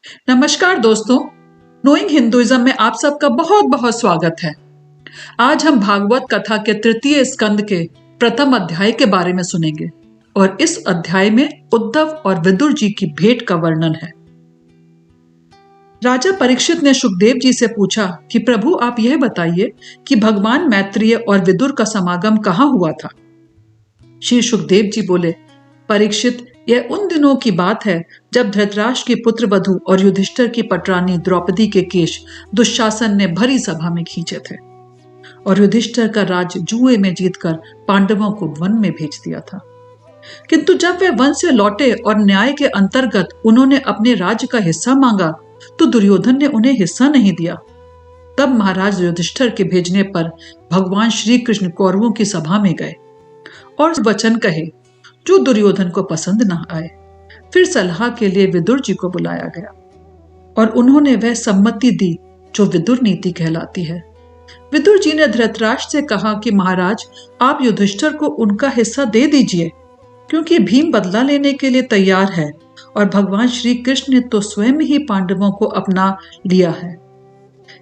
नमस्कार दोस्तों, knowing Hinduism में आप सबका बहुत बहुत स्वागत है। आज हम भागवत कथा के तृतीय स्कंद के प्रथम अध्याय के बारे में सुनेंगे और इस अध्याय में उद्धव और विदुर जी की भेंट का वर्णन है। राजा परीक्षित ने सुखदेव जी से पूछा कि प्रभु आप यह बताइए कि भगवान मैत्रेय और विदुर का समागम कहाँ हुआ था। श्री सुखदेव जी बोले, परीक्षित, यह उन दिनों की बात है जब धृतराष्ट्र की पुत्र वधू और युधिष्ठिर की पटरानी द्रौपदी के केश दुशासन ने भरी सभा में खींचे थे और युधिष्ठिर का राज जुए में जीतकर पांडवों को वन में भेज दिया था। किंतु जब वे वन से लौटे और न्याय के अंतर्गत उन्होंने अपने राज्य का हिस्सा मांगा तो दुर्योधन ने उन्हें हिस्सा नहीं दिया। तब महाराज युधिष्ठिर के भेजने पर भगवान श्री कृष्ण कौरवों की सभा में गए और वचन कहे जो दुर्योधन को पसंद न आए। फिर सलाह के लिए विदुर जी को बुलाया गया और उन्होंने वह सम्मति दी जो विदुर नीति कहलाती है। विदुर जी ने धृतराष्ट्र से कहा कि महाराज, आप युधिष्ठिर को उनका हिस्सा दे दीजिए, क्योंकि भीम बदला लेने के लिए तैयार है और भगवान श्री कृष्ण ने तो स्वयं ही पांडवों को अपना लिया है।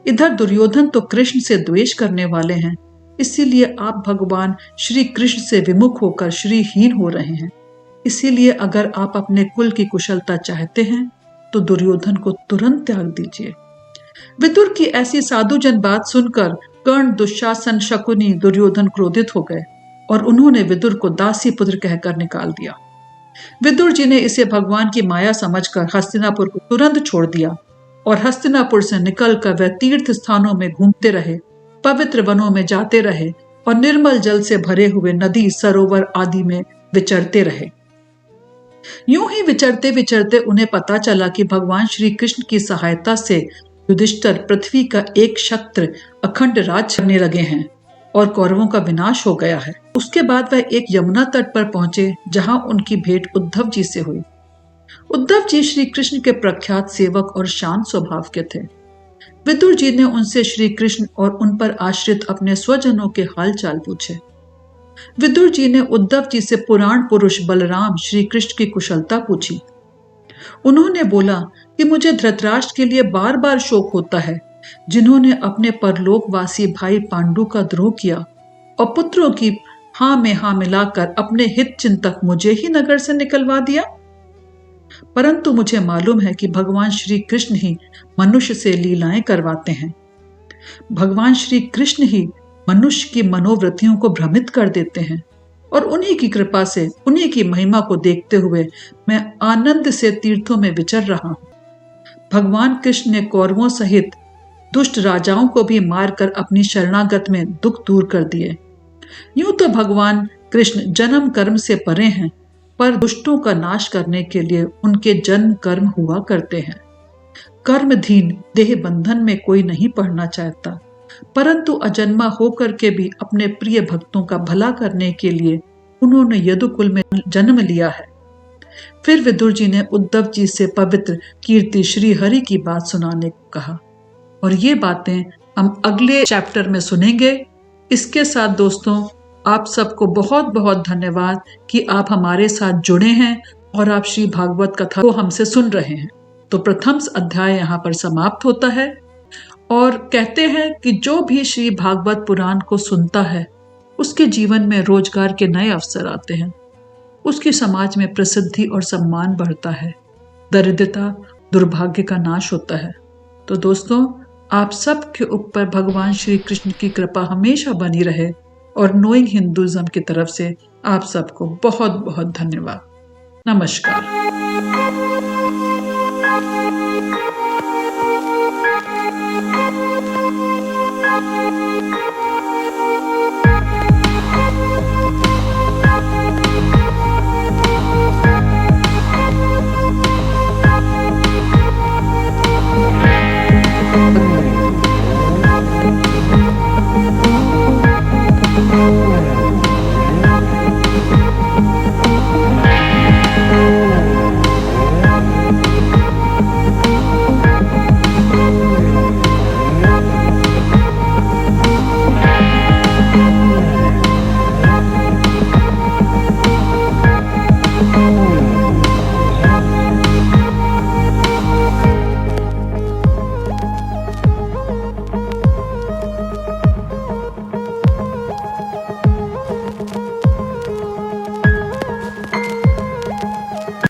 इधर दुर्योधन तो कृष्ण से द्वेष करने वाले हैं, इसीलिए आप भगवान श्री कृष्ण से विमुख होकर श्रीहीन हो रहे हैं। इसीलिए अगर आप अपने कुल की कुशलता चाहते हैं तो दुर्योधन को तुरंत त्याग दीजिए। विदुर की ऐसी साधुजन बात सुनकर कर्ण, दुशासन, शकुनी, दुर्योधन क्रोधित हो गए और उन्होंने विदुर को दासी पुत्र कहकर निकाल दिया। विदुर जी ने इसे भगवान की माया समझकर हस्तिनापुर को तुरंत छोड़ दिया और हस्तिनापुर से निकलकर वह तीर्थ स्थानों में घूमते रहे, पवित्र वनों में जाते रहे और निर्मल जल से भरे हुए नदी, सरोवर आदि में विचरते रहे। यूं ही विचरते विचरते उन्हें पता चला कि भगवान श्री कृष्ण की सहायता से युधिष्ठिर पृथ्वी का एक क्षत्र अखंड राज करने लगे हैं और कौरवों का विनाश हो गया है। उसके बाद वह एक यमुना तट पर पहुंचे जहां उनकी भेंट उद्धव जी से हुई। उद्धव जी श्री कृष्ण के प्रख्यात सेवक और शांत स्वभाव के थे। विदुर जी ने उनसे श्री कृष्ण और उन पर आश्रित अपने स्वजनों के हालचाल पूछे। विदुर जी ने उद्धव जी से पुराण पुरुष बलराम श्री कृष्ण की कुशलता पूछी। उन्होंने बोला कि मुझे धृतराष्ट्र के लिए बार बार शोक होता है, जिन्होंने अपने परलोकवासी भाई पांडु का द्रोह किया और पुत्रों की हां में हां मिलाकर अपने हित चिंतक मुझे ही नगर से निकलवा दिया। परंतु मुझे मालूम है कि भगवान श्री कृष्ण ही मनुष्य से लीलाएं करवाते हैं। भगवान श्री कृष्ण ही मनुष्य की मनोवृत्तियों को भ्रमित कर देते हैं और उन्हीं की कृपा से, उन्हीं की महिमा को देखते हुए मैं आनंद से तीर्थों में विचर रहा हूं। भगवान कृष्ण ने कौरवों सहित दुष्ट राजाओं को भी मारकर अपनी शरणागत में दुख दूर कर दिए। यूं तो भगवान कृष्ण जन्म कर्म से परे हैं, पर दुष्टों का नाश करने के लिए उनके जन्म कर्म हुआ करते हैं। कर्मधीन देह बंधन में कोई नहीं पड़ना चाहता, परंतु अजन्मा होकर के भी अपने प्रिय भक्तों का भला करने के लिए उन्होंने यदुकुल में जन्म लिया है। फिर विदुर जी ने उद्धव जी से पवित्र कीर्ति श्री हरि की बात सुनाने को कहा और ये बातें हम अगले चैप्टर में सुनेंगे। इसके साथ दोस्तों, आप सबको बहुत बहुत धन्यवाद कि आप हमारे साथ जुड़े हैं और आप श्री भागवत कथा को हमसे सुन रहे हैं। तो प्रथम अध्याय यहाँ पर समाप्त होता है और कहते हैं कि जो भी श्री भागवत पुराण को सुनता है उसके जीवन में रोजगार के नए अवसर आते हैं, उसकी समाज में प्रसिद्धि और सम्मान बढ़ता है, दरिद्रता दुर्भाग्य का नाश होता है। तो दोस्तों, आप सब के ऊपर भगवान श्री कृष्ण की कृपा हमेशा बनी रहे और नोइंग हिंदुइज्म की तरफ से आप सबको बहुत बहुत धन्यवाद। नमस्कार। Thank you.